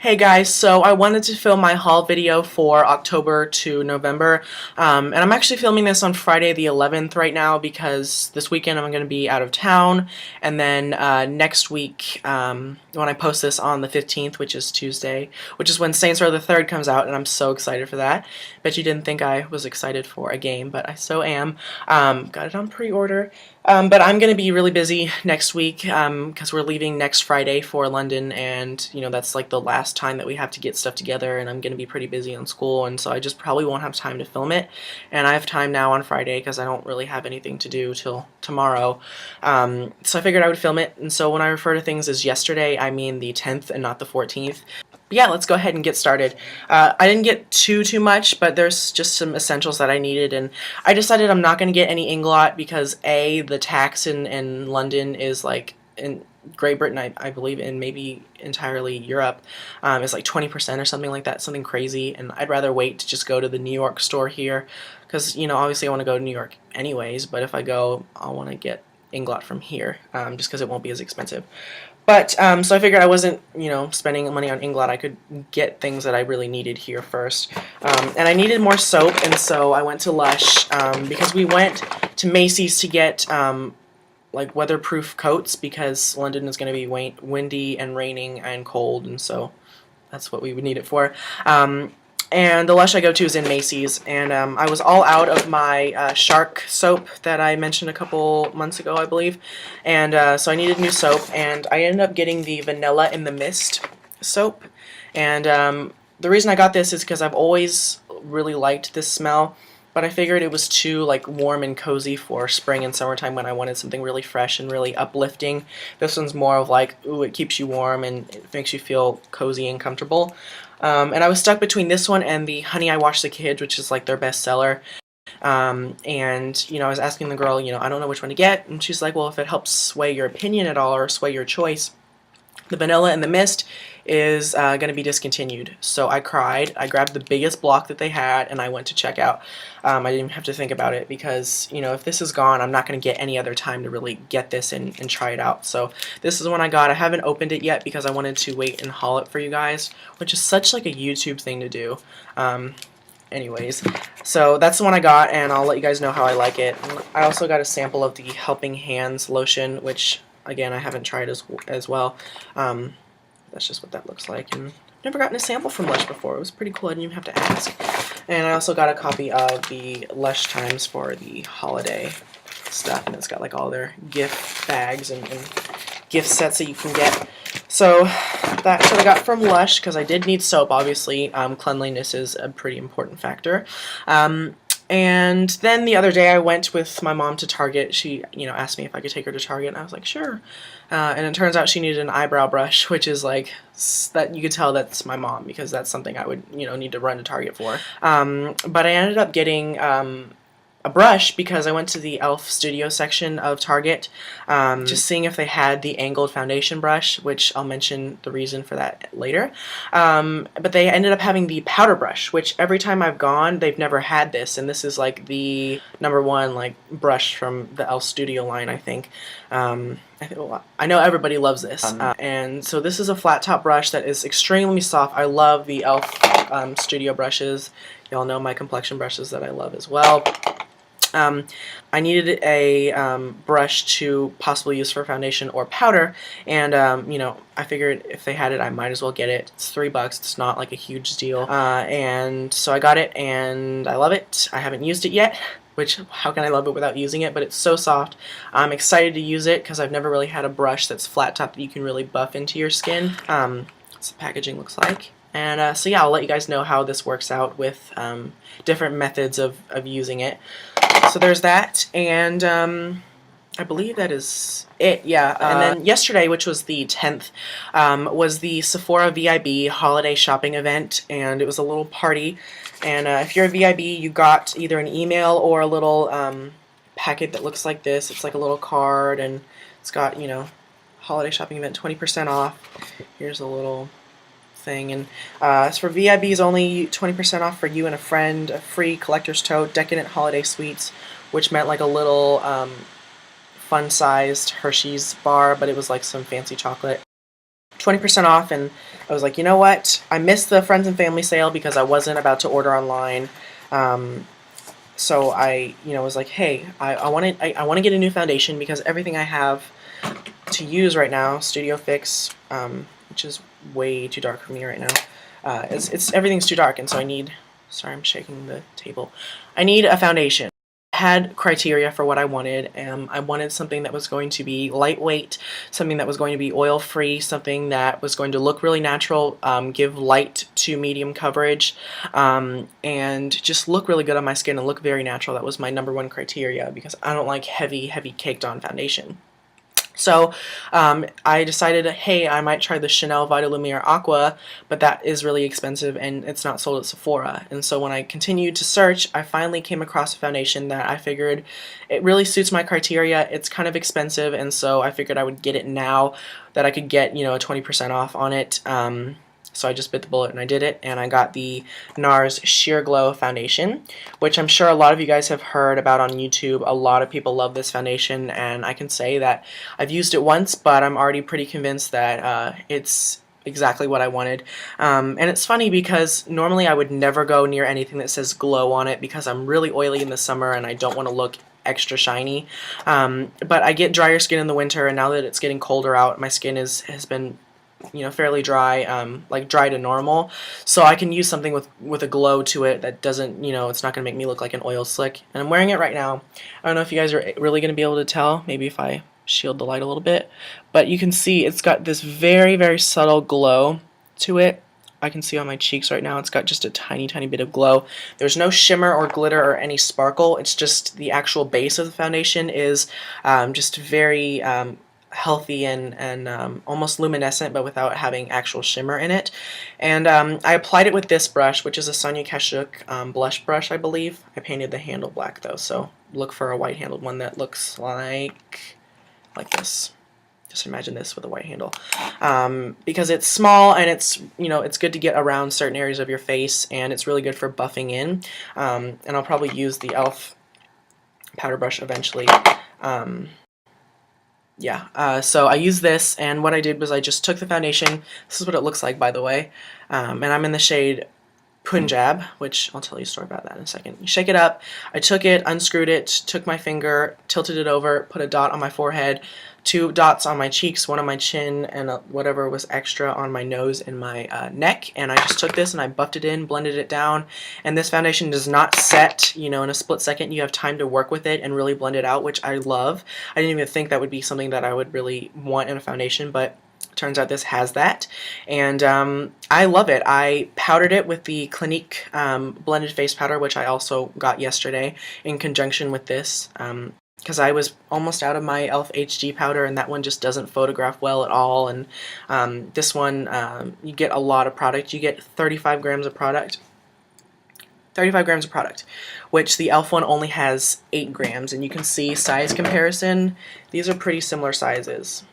Hey guys, so I wanted to film my haul video for October to November, and I'm actually filming this on Friday the 11th right now because this weekend I'm going to be out of town, and then next week when I post this on the 15th, which is Tuesday, which is when Saints Row the Third comes out, and I'm so excited for that. Bet you didn't think I was excited for a game, but I so am. Got it on pre-order. But I'm going to be really busy next week because we're leaving next Friday for London, and that's like the last time that we have to get stuff together, and I'm going to be pretty busy on school, and so I just probably won't have time to film it. And I have time now on Friday because I don't really have anything to do till tomorrow. So I figured I would film it, and so when I refer to things as yesterday, I mean the 10th and not the 14th. But yeah, let's go ahead and get started. I didn't get too much, but there's just some essentials that I needed, and I decided I'm not going to get any Inglot because A, the tax in London is like, in Great Britain, I believe, and maybe entirely Europe, is like 20% or something like that, something crazy, and I'd rather wait to just go to the New York store here, because, obviously I want to go to New York anyways, but if I go, I'll want to get Inglot from here, just because it won't be as expensive. But, so I figured I wasn't, spending money on Inglot. I could get things that I really needed here first. And I needed more soap, and so I went to Lush, because we went to Macy's to get, like, weatherproof coats, because London is going to be windy and raining and cold, and so that's what we would need it for. And the Lush I go to is in Macy's, and I was all out of my shark soap that I mentioned a couple months ago, I believe, and so I needed new soap, and I ended up getting the Vanilla in the Mist soap, and the reason I got this is because I've always really liked this smell, but I figured it was too like warm and cozy for spring and summertime when I wanted something really fresh and really uplifting. This one's more of like, ooh, it keeps you warm and it makes you feel cozy and comfortable. And I was stuck between this one and the Honey I Wash the Kids, which is like their best seller. And I was asking the girl, I don't know which one to get, and she's like, well, if it helps sway your opinion at all or sway your choice, the Vanilla in the Mist is going to be discontinued. So I cried. I grabbed the biggest block that they had, and I went to check out. I didn't even have to think about it because, if this is gone, I'm not going to get any other time to really get this and try it out. So this is the one I got. I haven't opened it yet because I wanted to wait and haul it for you guys, which is such like a YouTube thing to do. Anyways, so that's the one I got, and I'll let you guys know how I like it. And I also got a sample of the Helping Hands lotion, which, again, I haven't tried as well. That's just what that looks like, and I've never gotten a sample from Lush before. It was pretty cool. I didn't even have to ask. And I also got a copy of the Lush Times for the holiday stuff, and it's got like all their gift bags and gift sets that you can get. So that's what I got from Lush, because I did need soap, obviously. Cleanliness is a pretty important factor. And then the other day I went with my mom to Target. She, asked me if I could take her to Target, and I was like, sure. And it turns out she needed an eyebrow brush, which is like, that you could tell that's my mom, because that's something I would, need to run to Target for. But I ended up getting a brush because I went to the e.l.f. Studio section of Target, just seeing if they had the angled foundation brush, which I'll mention the reason for that later. But they ended up having the powder brush, which every time I've gone, they've never had this, and this is like the #1 like brush from the e.l.f. Studio line, I think. I know everybody loves this, and so this is a flat top brush that is extremely soft. I love the e.l.f. Studio brushes. Y'all know my complexion brushes that I love as well. I needed a brush to possibly use for foundation or powder, and I figured if they had it, I might as well get it. It's $3. It's not like a huge deal, and so I got it, and I love it. I haven't used it yet, which, how can I love it without using it? But it's so soft. I'm excited to use it because I've never really had a brush that's flat top that you can really buff into your skin. That's the packaging looks like. And so yeah, I'll let you guys know how this works out with different methods of using it. So there's that, and I believe that is it, yeah. And then yesterday, which was the 10th, was the Sephora VIB holiday shopping event, and it was a little party. And if you're a VIB, you got either an email or a little packet that looks like this. It's like a little card, and it's got, holiday shopping event, 20% off. Here's a little thing, and as for VIBs, only 20% off for you and a friend, a free collector's tote, decadent holiday sweets, which meant like a little fun-sized Hershey's bar, but it was like some fancy chocolate. 20% off, and I was like, you know what? I missed the friends and family sale because I wasn't about to order online. So I, was like, hey, I want to get a new foundation because everything I have to use right now, Studio Fix, which is way too dark for me right now. Everything's too dark, and so I need. Sorry, I'm shaking the table. I need a foundation. I had criteria for what I wanted. I wanted something that was going to be lightweight, something that was going to be oil-free, something that was going to look really natural, give light to medium coverage, and just look really good on my skin and look very natural. That was my #1 criteria because I don't like heavy, caked-on foundation. So I decided, hey, I might try the Chanel Vita Lumiere Aqua, but that is really expensive and it's not sold at Sephora. And so when I continued to search, I finally came across a foundation that I figured it really suits my criteria. It's kind of expensive, and so I figured I would get it now that I could get, a 20% off on it. So I just bit the bullet and I did it, and I got the NARS Sheer Glow Foundation, which I'm sure a lot of you guys have heard about on YouTube. A lot of people love this foundation, and I can say that I've used it once, but I'm already pretty convinced that it's exactly what I wanted. And it's funny because normally I would never go near anything that says glow on it because I'm really oily in the summer and I don't want to look extra shiny. But I get drier skin in the winter, and now that it's getting colder out, my skin has been fairly dry, like dry to normal, so I can use something with a glow to it that doesn't, it's not gonna make me look like an oil slick. And I'm wearing it right now. I don't know if you guys are really gonna be able to tell, maybe if I shield the light a little bit, but you can see it's got this very, very subtle glow to it. I can see on my cheeks right now it's got just a tiny bit of glow. There's no shimmer or glitter or any sparkle. It's just the actual base of the foundation is just very healthy and almost luminescent, but without having actual shimmer in it. And I applied it with this brush, which is a Sonia Kashuk blush brush, I believe. I painted the handle black though, so look for a white handled one that looks like this. Just imagine this with a white handle, because it's small and it's it's good to get around certain areas of your face, and it's really good for buffing in. And I'll probably use the e.l.f. powder brush eventually. So I used this, and what I did was I just took the foundation. This is what it looks like, by the way, and I'm in the shade Punjab, which I'll tell you a story about that in a second. You shake it up. I took it, unscrewed it, took my finger, tilted it over, put a dot on my forehead, 2 dots on my cheeks, 1 on my chin, and whatever was extra on my nose and my neck. And I just took this and I buffed it in, blended it down. And this foundation does not set, in a split second. You have time to work with it and really blend it out, which I love. I didn't even think that would be something that I would really want in a foundation, but turns out this has that, and I love it. I powdered it with the Clinique blended face powder, which I also got yesterday in conjunction with this, because I was almost out of my e.l.f. HD powder, and that one just doesn't photograph well at all. And this one, you get a lot of product. You get 35 grams of product. 35 grams of product, which the e.l.f. one only has 8 grams, and you can see size comparison. These are pretty similar sizes,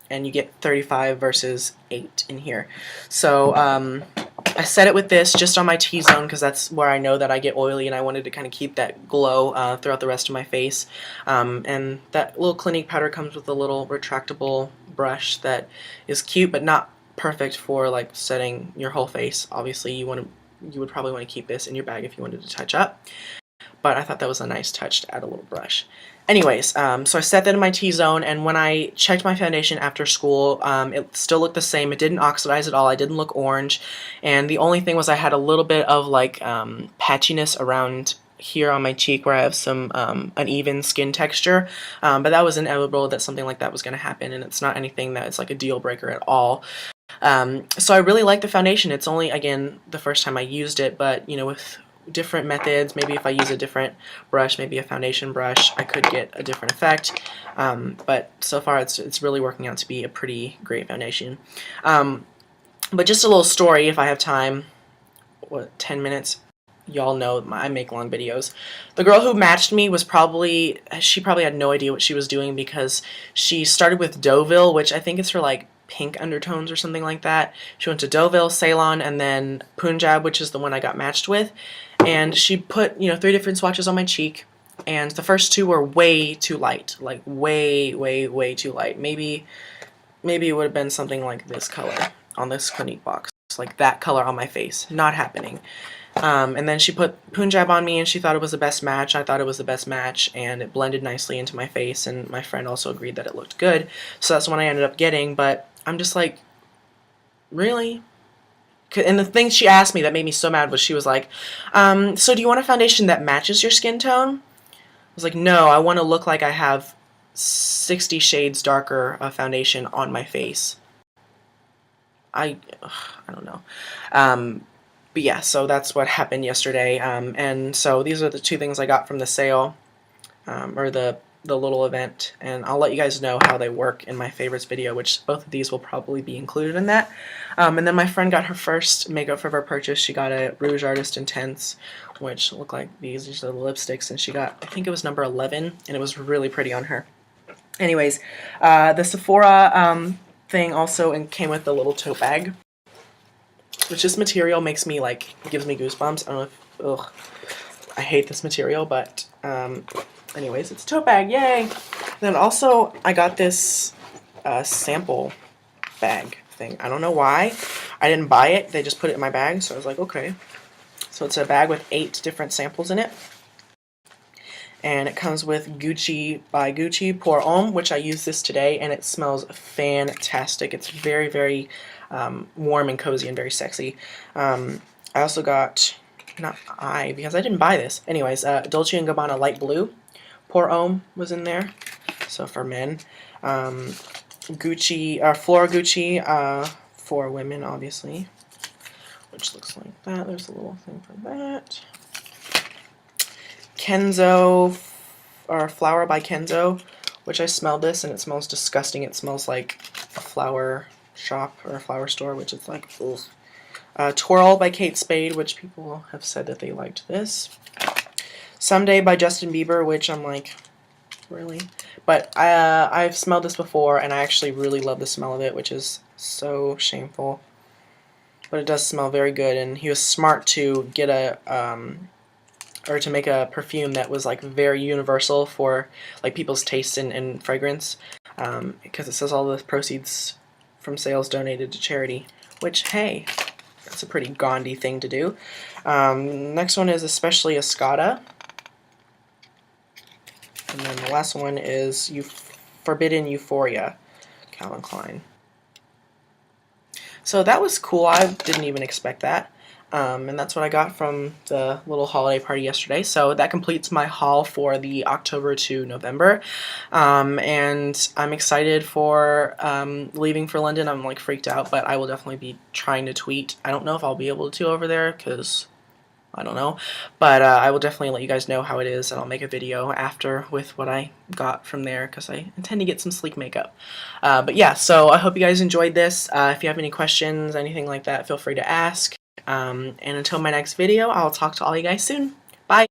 and you get 35 versus 8 in here. So I set it with this just on my T-zone because that's where I know that I get oily, and I wanted to kind of keep that glow throughout the rest of my face. And that little Clinique powder comes with a little retractable brush that is cute, but not perfect for like setting your whole face. Obviously, you would probably want to keep this in your bag if you wanted to touch up. But I thought that was a nice touch to add a little brush. Anyways, so I set that in my T-zone, and when I checked my foundation after school, it still looked the same. It didn't oxidize at all. I didn't look orange, and the only thing was I had a little bit of like patchiness around here on my cheek where I have some uneven skin texture, but that was inevitable that something like that was going to happen, and it's not anything that is like a deal breaker at all. So I really like the foundation. It's only, again, the first time I used it, but with different methods, maybe if I use a different brush, maybe a foundation brush, I could get a different effect. But so far it's really working out to be a pretty great foundation. But just a little story if I have time. 10 minutes? Y'all know I make long videos. The girl who matched me was she probably had no idea what she was doing, because she started with Deauville, which I think is for like pink undertones or something like that. She went to Deauville, Ceylon, and then Punjab, which is the one I got matched with. And she put, 3 different swatches on my cheek, and the first 2 were way too light, like way too light. Maybe maybe it would have been something like this color on this Clinique box. Like that color on my face. Not happening. And then she put Punjab on me and she thought it was the best match. I thought it was the best match and it blended nicely into my face, and my friend also agreed that it looked good. So that's what I ended up getting, but I'm just like, really? And the thing she asked me that made me so mad was she was like, so do you want a foundation that matches your skin tone? I was like, no, I want to look like I have 60 shades darker of foundation on my face. I don't know. But yeah, so that's what happened yesterday. And so these are the two things I got from the sale, or the little event, and I'll let you guys know how they work in my favorites video, which both of these will probably be included in that. And then my friend got her first Makeup Forever purchase. She got a Rouge Artist Intense, which look like these. These are the lipsticks, and she got, I think it was number 11, and it was really pretty on her. Anyways, the Sephora thing also came with a little tote bag, which this material makes me like, gives me goosebumps. I don't know if, ugh, I hate this material, but anyways, it's a tote bag, yay! Then also, I got this sample bag thing. I don't know why. I didn't buy it, they just put it in my bag, so I was like, okay. So it's a bag with 8 different samples in it. And it comes with Gucci by Gucci Pour Homme, which I used this today, and it smells fantastic. It's very, very warm and cozy and very sexy. I also got, because I didn't buy this. Anyways, Dolce & Gabbana Light Blue Pour Homme was in there, so for men. Gucci, Flora Gucci for women, obviously, which looks like that. There's a little thing for that. Kenzo, or Flower by Kenzo, which I smelled this and it smells disgusting. It smells like a flower shop or a flower store, which is like, ugh. Twirl by Kate Spade, which people have said that they liked this. Someday by Justin Bieber, which I'm like, really? But I've smelled this before and I actually really love the smell of it, which is so shameful. But it does smell very good, and he was smart to get a or to make a perfume that was like very universal for like people's taste and fragrance, because it says all the proceeds from sales donated to charity, which, hey, that's a pretty Gandhi thing to do. Next one is Especially Escada, and then the last one is Forbidden Euphoria, Calvin Klein. So that was cool. I didn't even expect that. And that's what I got from the little holiday party yesterday. So that completes my haul for the October to November. And I'm excited for leaving for London. I'm like freaked out, but I will definitely be trying to tweet. I don't know if I'll be able to over there because I don't know. But I will definitely let you guys know how it is, and I'll make a video after with what I got from there because I intend to get some sleek makeup. But yeah, so I hope you guys enjoyed this. If you have any questions, anything like that, feel free to ask. And until my next video, I'll talk to all you guys soon. Bye!